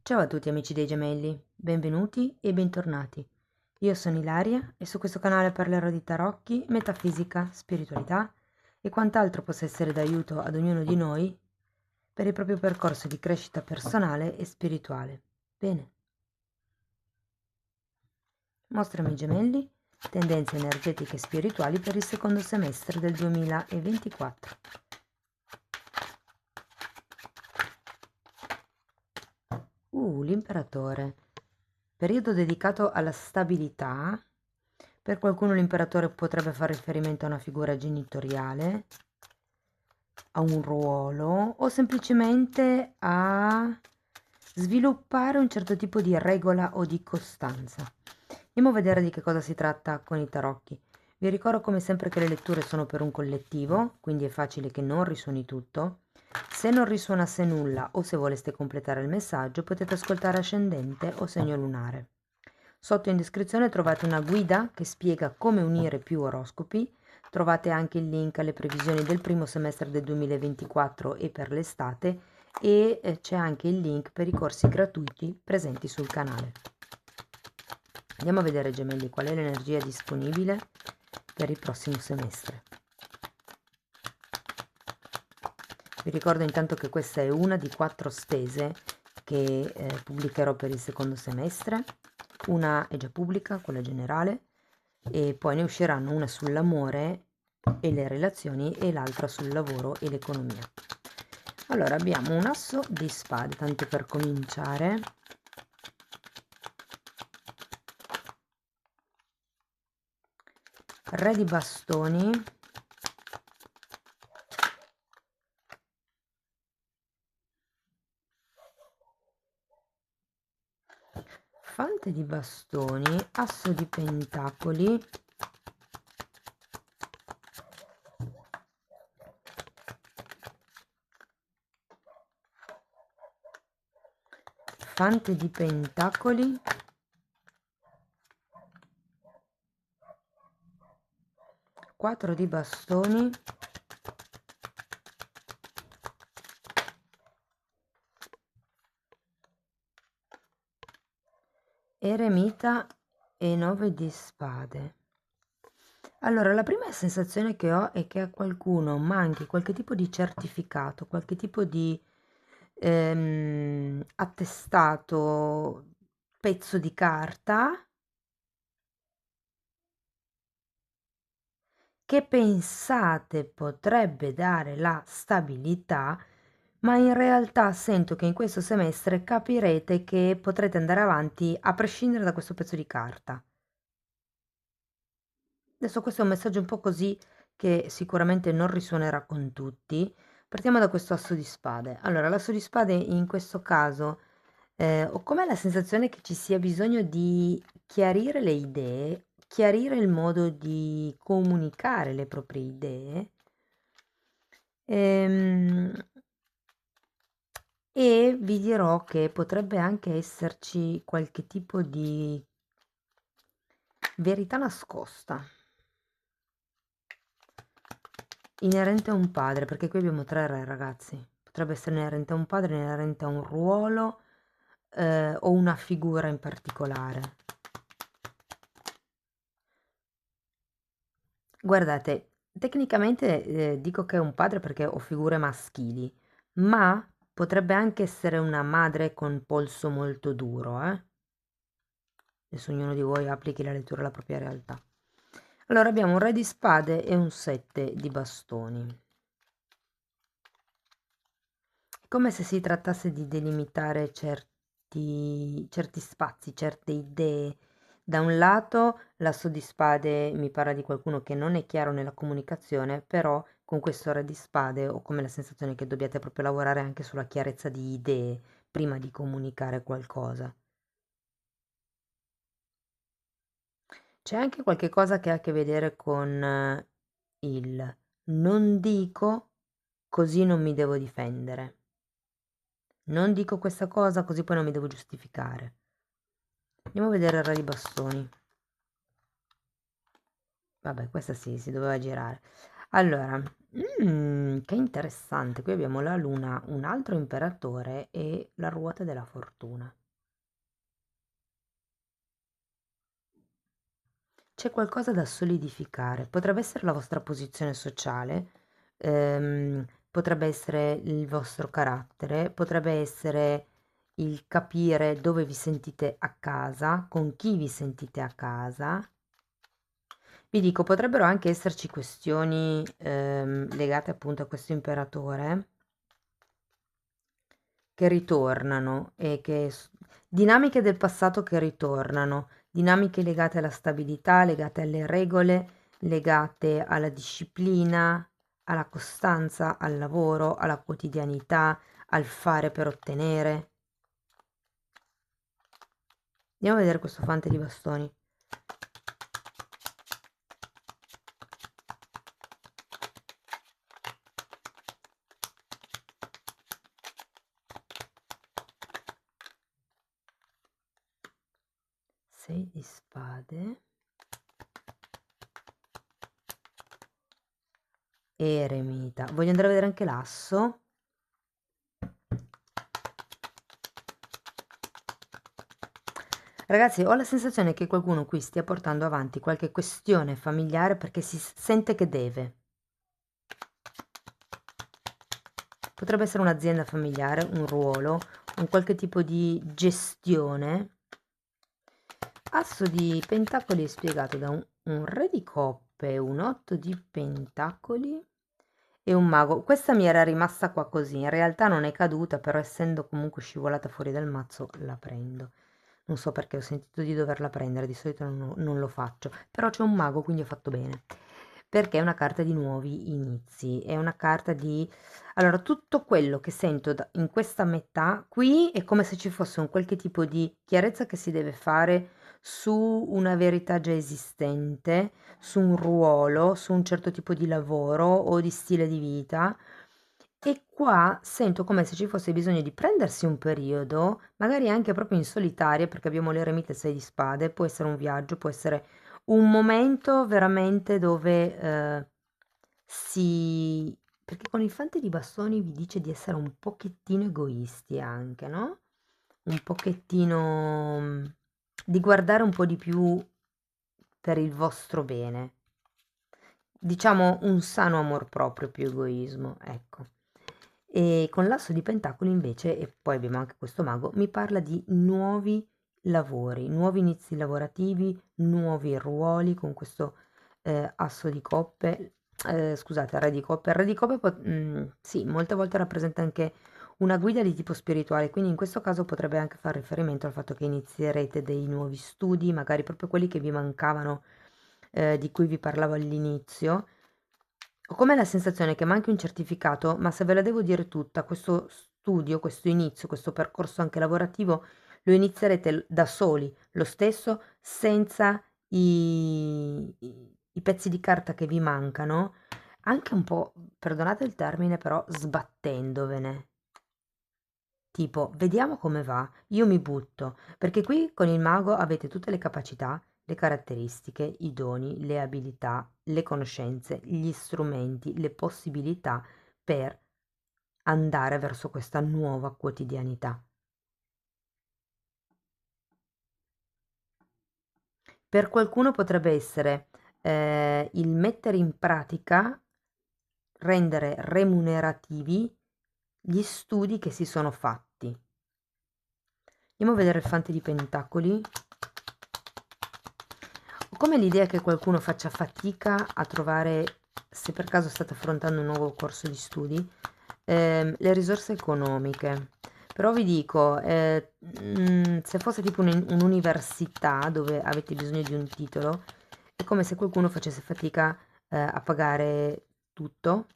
Ciao a tutti amici dei gemelli, benvenuti e bentornati. Io sono Ilaria e su questo canale parlerò di tarocchi, metafisica, spiritualità e quant'altro possa essere d'aiuto ad ognuno di noi per il proprio percorso di crescita personale e spirituale. Bene, mostrami gemelli, tendenze energetiche e spirituali per il secondo semestre del 2024. L'imperatore. Periodo dedicato alla stabilità. Per qualcuno l'imperatore potrebbe fare riferimento a una figura genitoriale, a un ruolo o semplicemente a sviluppare un certo tipo di regola o di costanza. Andiamo a vedere di che cosa si tratta con i tarocchi. Vi ricordo come sempre che le letture sono per un collettivo, quindi è facile che non risuoni tutto. Se non risuonasse nulla o se voleste completare il messaggio, potete ascoltare ascendente o segno lunare. Sotto in descrizione trovate una guida che spiega come unire più oroscopi. Trovate anche il link alle previsioni del primo semestre del 2024 e per l'estate e c'è anche il link per i corsi gratuiti presenti sul canale. Andiamo a vedere, gemelli, qual è l'energia disponibile per il prossimo semestre. Vi ricordo intanto che questa è una di 4 stese che pubblicherò per il secondo semestre. Una è già pubblica, quella generale, e poi ne usciranno una sull'amore e le relazioni e l'altra sul lavoro e l'economia. Allora abbiamo un asso di spade, tanto per cominciare. Re di bastoni. Fante di bastoni, asso di pentacoli, fante di pentacoli, quattro di bastoni, eremita e 9 di spade. Allora, la prima sensazione che ho è che a qualcuno manchi qualche tipo di certificato, qualche tipo di attestato, pezzo di carta che pensate potrebbe dare la stabilità, ma in realtà sento che in questo semestre capirete che potrete andare avanti a prescindere da questo pezzo di carta. Adesso questo è un messaggio un po' così che sicuramente non risuonerà con tutti. Partiamo da questo asso di spade. Allora, l'asso di spade in questo caso ho come la sensazione che ci sia bisogno di chiarire le idee, chiarire il modo di comunicare le proprie idee. Ehm, e vi dirò che potrebbe anche esserci qualche tipo di verità nascosta inerente a un padre, perché qui abbiamo 3 re, ragazzi. Potrebbe essere inerente a un padre, inerente a un ruolo o una figura in particolare. Guardate, tecnicamente dico che è un padre perché ho figure maschili, ma potrebbe anche essere una madre con polso molto duro, eh? Adesso ognuno di voi applichi la lettura alla propria realtà. Allora abbiamo un re di spade e un 7 di bastoni. È come se si trattasse di delimitare certi spazi, certe idee. Da un lato l'asso di spade mi parla di qualcuno che non è chiaro nella comunicazione, però con questo re di spade ho come la sensazione che dobbiate proprio lavorare anche sulla chiarezza di idee prima di comunicare qualcosa. C'è anche qualche cosa che ha a che vedere con il non dico così non mi devo difendere. Non dico questa cosa così poi non mi devo giustificare. Andiamo a vedere il re di bastoni. Vabbè, questa sì, si doveva girare. Allora, Che interessante. Qui abbiamo la luna, un altro imperatore e la ruota della fortuna. C'è qualcosa da solidificare. Potrebbe essere la vostra posizione sociale, potrebbe essere il vostro carattere, potrebbe essere il capire dove vi sentite a casa, con chi vi sentite a casa. Vi dico, potrebbero anche esserci questioni legate appunto a questo imperatore che ritornano e dinamiche del passato che ritornano, dinamiche legate alla stabilità, legate alle regole, legate alla disciplina, alla costanza, al lavoro, alla quotidianità, al fare per ottenere. Andiamo a vedere questo fante di bastoni. Sei di spade. Eremita. Voglio andare a vedere anche l'asso. Ragazzi, ho la sensazione che qualcuno qui stia portando avanti qualche questione familiare perché si sente che deve. Potrebbe essere un'azienda familiare, un ruolo, un qualche tipo di gestione. Asso di pentacoli è spiegato da un re di coppe, un 8 di pentacoli e un mago. Questa mi era rimasta qua così, in realtà non è caduta, però essendo comunque scivolata fuori dal mazzo la prendo. Non so perché ho sentito di doverla prendere, di solito non lo faccio, però c'è un mago, quindi ho fatto bene. Perché è una carta di nuovi inizi, è una carta di... Allora, tutto quello che sento in questa metà qui è come se ci fosse un qualche tipo di chiarezza che si deve fare su una verità già esistente, su un ruolo, su un certo tipo di lavoro o di stile di vita. E qua sento come se ci fosse bisogno di prendersi un periodo, magari anche proprio in solitaria, perché abbiamo l'eremita 6 di spade, può essere un viaggio, può essere un momento veramente dove si... perché con il fante di bastoni vi dice di essere un pochettino egoisti anche, no? Un pochettino di guardare un po' di più per il vostro bene. Diciamo un sano amor proprio più egoismo, ecco. E con l'asso di pentacoli invece, e poi abbiamo anche questo mago, mi parla di nuovi lavori, nuovi inizi lavorativi, nuovi ruoli con questo asso di coppe, scusate, re di coppe. Il re di coppe sì, molte volte rappresenta anche una guida di tipo spirituale, quindi in questo caso potrebbe anche fare riferimento al fatto che inizierete dei nuovi studi, magari proprio quelli che vi mancavano, di cui vi parlavo all'inizio. Ho come la sensazione che manchi un certificato, ma se ve la devo dire tutta, questo studio, questo inizio, questo percorso anche lavorativo, lo inizierete da soli, lo stesso, senza i pezzi di carta che vi mancano, anche un po', perdonate il termine, però sbattendovene. Tipo, vediamo come va, io mi butto, perché qui con il mago avete tutte le capacità, le caratteristiche, i doni, le abilità, le conoscenze, gli strumenti, le possibilità per andare verso questa nuova quotidianità. Per qualcuno potrebbe essere il mettere in pratica, rendere remunerativi gli studi che si sono fatti. Andiamo a vedere il fante di pentacoli. Ho come l'idea che qualcuno faccia fatica a trovare, se per caso state affrontando un nuovo corso di studi, le risorse economiche. Però vi dico, se fosse tipo un'università dove avete bisogno di un titolo, è come se qualcuno facesse fatica, a pagare tutto.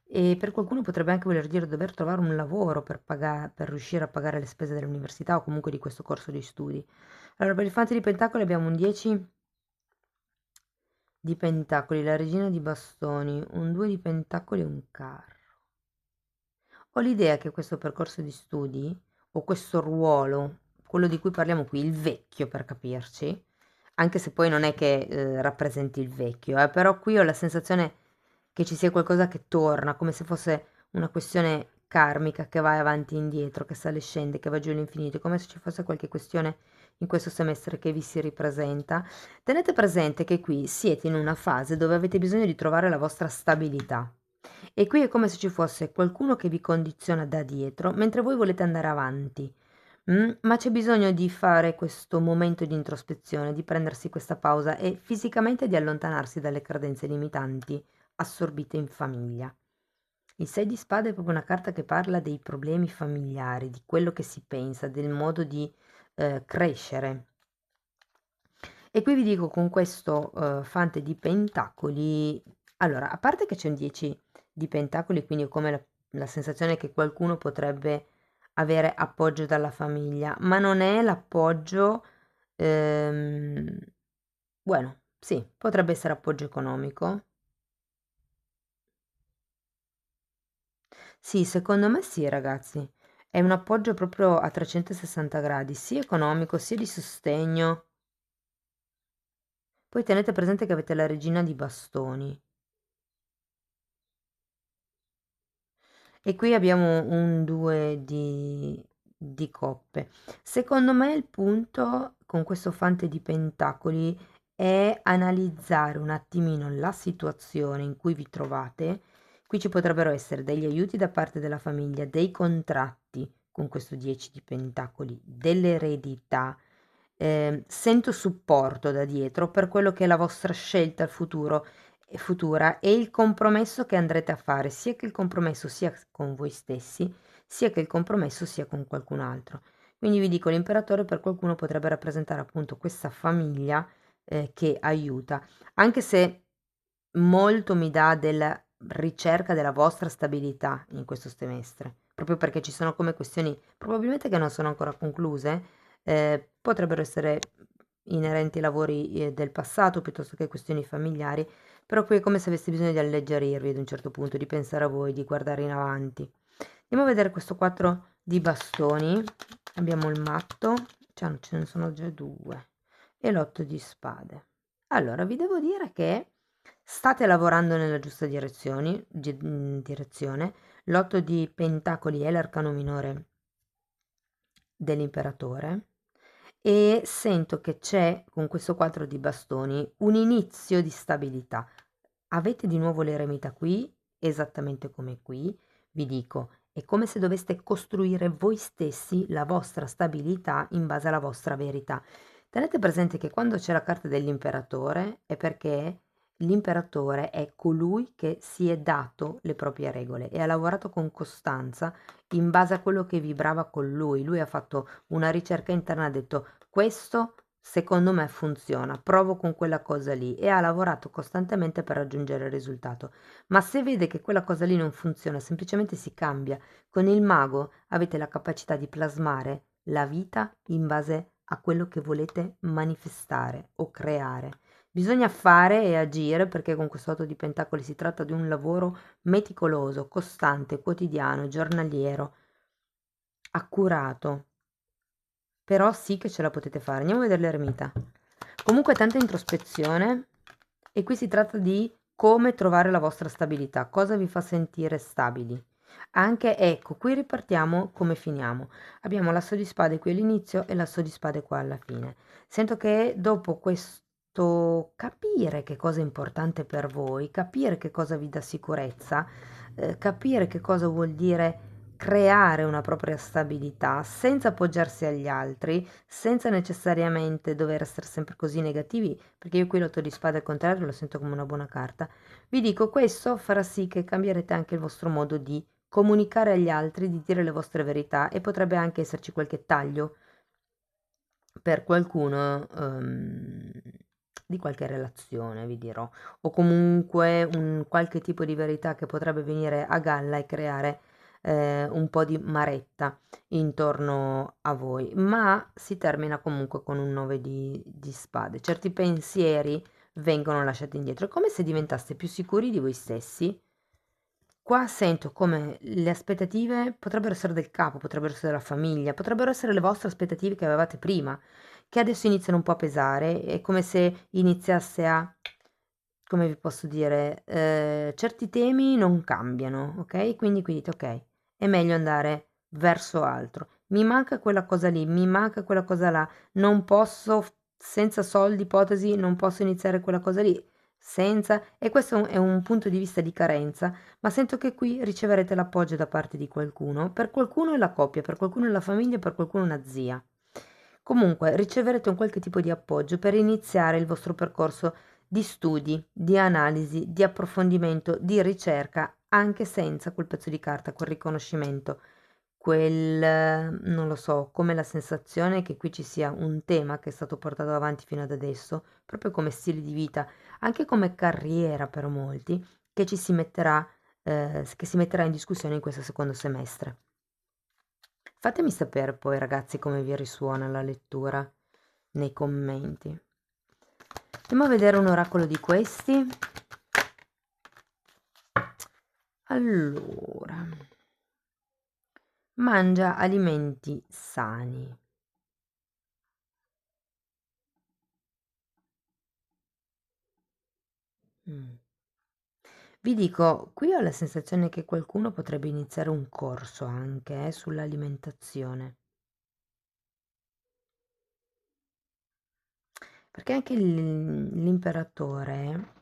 E per qualcuno potrebbe anche voler dire dover trovare un lavoro per riuscire a pagare le spese dell'università o comunque di questo corso di studi. Allora, per il fante di pentacoli abbiamo un 10 di pentacoli, la regina di bastoni, un 2 di pentacoli e un carro. Ho l'idea che questo percorso di studi o questo ruolo, quello di cui parliamo qui, il vecchio per capirci, anche se poi non è che rappresenti il vecchio, però qui ho la sensazione che ci sia qualcosa che torna, come se fosse una questione karmica che va avanti e indietro, che sale e scende, che va giù all'infinito, come se ci fosse qualche questione in questo semestre che vi si ripresenta. Tenete presente che qui siete in una fase dove avete bisogno di trovare la vostra stabilità. E qui è come se ci fosse qualcuno che vi condiziona da dietro mentre voi volete andare avanti. Ma c'è bisogno di fare questo momento di introspezione, di prendersi questa pausa e fisicamente di allontanarsi dalle credenze limitanti assorbite in famiglia. Il 6 di spade è proprio una carta che parla dei problemi familiari, di quello che si pensa, del modo di crescere. E qui vi dico con questo fante di pentacoli, allora, a parte che c'è un 10 di pentacoli, quindi ho come la sensazione che qualcuno potrebbe avere appoggio dalla famiglia, ma non è l'appoggio, ehm, bueno, sì, potrebbe essere appoggio economico. Sì, secondo me sì, ragazzi. È un appoggio proprio a 360 gradi, sia economico, sia di sostegno. Poi tenete presente che avete la regina di bastoni. E qui abbiamo un 2 di coppe. Secondo me il punto con questo fante di pentacoli è analizzare un attimino la situazione in cui vi trovate. Qui ci potrebbero essere degli aiuti da parte della famiglia, dei contratti con questo 10 di pentacoli, delle eredità. Sento supporto da dietro per quello che è la vostra scelta futura e il compromesso che andrete a fare, sia che il compromesso sia con voi stessi, sia che il compromesso sia con qualcun altro. Quindi vi dico, l'imperatore per qualcuno potrebbe rappresentare appunto questa famiglia che aiuta, anche se molto mi dà della ricerca della vostra stabilità in questo semestre, proprio perché ci sono come questioni probabilmente che non sono ancora concluse, potrebbero essere inerenti ai lavori del passato piuttosto che questioni familiari, però qui è come se avessi bisogno di alleggerirvi ad un certo punto, di pensare a voi, di guardare in avanti. Andiamo a vedere questo 4 di bastoni. Abbiamo il matto, cioè ce ne sono già due, e l'8 di spade. Allora, vi devo dire che state lavorando nella giusta direzione. L'8 di pentacoli è l'arcano minore dell'imperatore e sento che c'è con questo 4 di bastoni un inizio di stabilità. Avete di nuovo l'eremita qui, esattamente come qui, vi dico, è come se doveste costruire voi stessi la vostra stabilità in base alla vostra verità. Tenete presente che quando c'è la carta dell'imperatore è perché l'imperatore è colui che si è dato le proprie regole e ha lavorato con costanza in base a quello che vibrava con lui. Lui ha fatto una ricerca interna, ha detto questo secondo me funziona, provo con quella cosa lì e ha lavorato costantemente per raggiungere il risultato. Ma se vede che quella cosa lì non funziona, semplicemente si cambia. Con il mago avete la capacità di plasmare la vita in base a quello che volete manifestare o creare. Bisogna fare e agire perché con questo 8 di pentacoli si tratta di un lavoro meticoloso, costante, quotidiano, giornaliero, accurato. Però sì che ce la potete fare. Andiamo a vedere l'eremita. Comunque tanta introspezione e qui si tratta di come trovare la vostra stabilità, cosa vi fa sentire stabili. Anche, ecco, qui ripartiamo come finiamo. Abbiamo l'asso di spade qui all'inizio e l'asso di spade qua alla fine. Sento che dopo questo capire che cosa è importante per voi, capire che cosa vi dà sicurezza, capire che cosa vuol dire creare una propria stabilità senza appoggiarsi agli altri, senza necessariamente dover essere sempre così negativi, perché io qui l'otto di spade al contrario lo sento come una buona carta. Vi dico, questo farà sì che cambierete anche il vostro modo di comunicare agli altri, di dire le vostre verità e potrebbe anche esserci qualche taglio per qualcuno di qualche relazione, vi dirò, o comunque un qualche tipo di verità che potrebbe venire a galla e creare un po' di maretta intorno a voi, ma si termina comunque con un 9 di spade. Certi pensieri vengono lasciati indietro, è come se diventaste più sicuri di voi stessi, Qua sento come le aspettative potrebbero essere del capo, potrebbero essere della famiglia, potrebbero essere le vostre aspettative che avevate prima, che adesso iniziano un po' a pesare, è come se iniziasse a, come vi posso dire, certi temi non cambiano, ok? Quindi qui dite, ok, è meglio andare verso altro. Mi manca quella cosa lì, mi manca quella cosa là, non posso, senza soldi, ipotesi, non posso iniziare quella cosa lì, senza, e questo è un punto di vista di carenza, ma sento che qui riceverete l'appoggio da parte di qualcuno, per qualcuno è la coppia, per qualcuno è la famiglia, per qualcuno è una zia. Comunque riceverete un qualche tipo di appoggio per iniziare il vostro percorso di studi, di analisi, di approfondimento, di ricerca, anche senza quel pezzo di carta, quel riconoscimento, non lo so, come la sensazione che qui ci sia un tema che è stato portato avanti fino ad adesso, proprio come stile di vita, anche come carriera per molti, che si metterà in discussione in questo secondo semestre. Fatemi sapere poi, ragazzi, come vi risuona la lettura nei commenti. Andiamo a vedere un oracolo di questi. Allora, mangia alimenti sani. Vi dico, qui ho la sensazione che qualcuno potrebbe iniziare un corso anche sull'alimentazione. Perché anche l'imperatore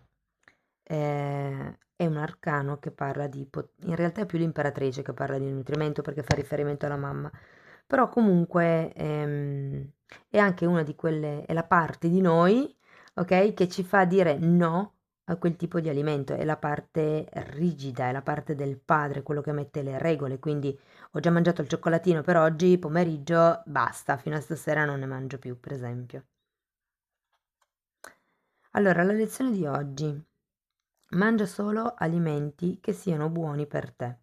è un arcano che parla di... In realtà è più l'imperatrice che parla di nutrimento perché fa riferimento alla mamma. Però comunque è anche una di quelle... è la parte di noi, ok? Che ci fa dire no a quel tipo di alimento. È la parte rigida, è la parte del padre, quello che mette le regole. Quindi ho già mangiato il cioccolatino per oggi, pomeriggio, basta, fino a stasera non ne mangio più, per esempio. Allora, la lezione di oggi. Mangia solo alimenti che siano buoni per te.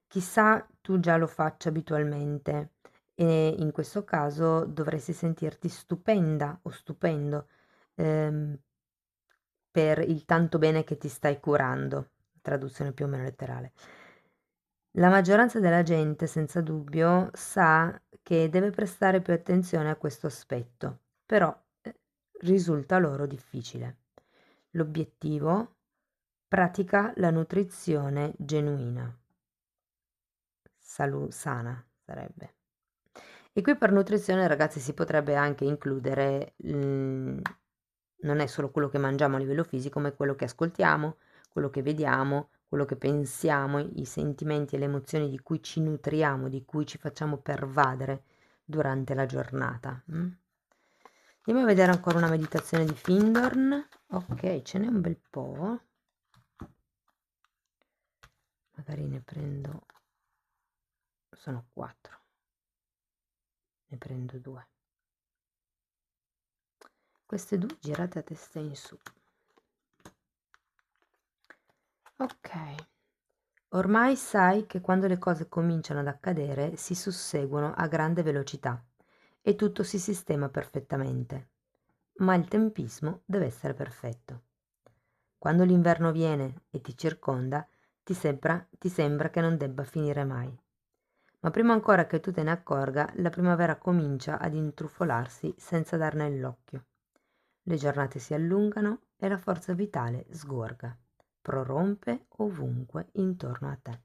Chissà tu già lo faccia abitualmente e in questo caso dovresti sentirti stupenda o stupendo ehm, per il tanto bene che ti stai curando, traduzione più o meno letterale. La maggioranza della gente, senza dubbio, sa che deve prestare più attenzione a questo aspetto, però risulta loro difficile. L'obiettivo? Pratica la nutrizione genuina. Sana sarebbe. E qui per nutrizione, ragazzi, si potrebbe anche includere, non è solo quello che mangiamo a livello fisico, ma è quello che ascoltiamo, quello che vediamo, quello che pensiamo, i sentimenti e le emozioni di cui ci nutriamo, di cui ci facciamo pervadere durante la giornata. Andiamo a vedere ancora una meditazione di Findorn. Ok, ce n'è un bel po'. Magari ne prendo, sono 4, ne prendo 2. Queste 2 girate a testa in su. Ok, ormai sai che quando le cose cominciano ad accadere si susseguono a grande velocità e tutto si sistema perfettamente, ma il tempismo deve essere perfetto. Quando l'inverno viene e ti circonda, ti sembra che non debba finire mai. Ma prima ancora che tu te ne accorga, la primavera comincia ad intrufolarsi senza darne l'occhio. Le giornate si allungano e la forza vitale sgorga, prorompe ovunque intorno a te.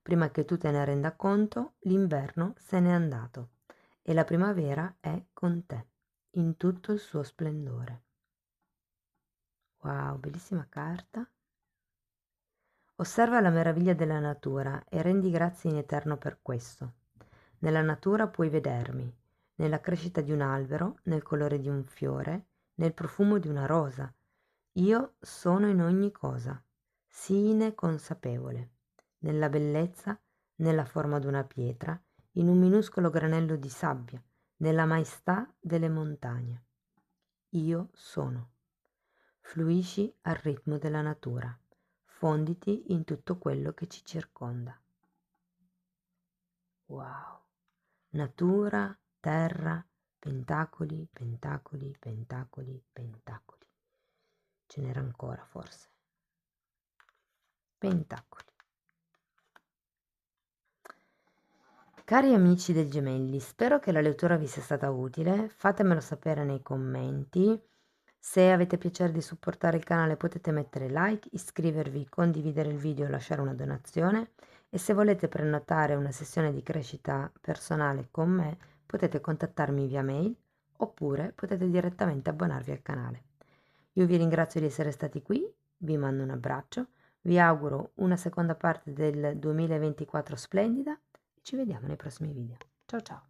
Prima che tu te ne renda conto, l'inverno se n'è andato e la primavera è con te, in tutto il suo splendore. Wow, bellissima carta. Osserva la meraviglia della natura e rendi grazie in eterno per questo. Nella natura puoi vedermi, nella crescita di un albero, nel colore di un fiore, nel profumo di una rosa. Io sono in ogni cosa, sine consapevole, nella bellezza, nella forma d'una pietra, in un minuscolo granello di sabbia, nella maestà delle montagne. Io sono. Fluisci al ritmo della natura, fonditi in tutto quello che ci circonda. Wow! Natura, terra, pentacoli, pentacoli, pentacoli, pentacoli. Ce n'era ancora forse. Pentacoli. Cari amici del Gemelli, spero che la lettura vi sia stata utile, fatemelo sapere nei commenti. Se avete piacere di supportare il canale potete mettere like, iscrivervi, condividere il video e lasciare una donazione, e se volete prenotare una sessione di crescita personale con me potete contattarmi via mail oppure potete direttamente abbonarvi al canale. Io vi ringrazio di essere stati qui, vi mando un abbraccio, vi auguro una seconda parte del 2024 splendida e ci vediamo nei prossimi video. Ciao ciao!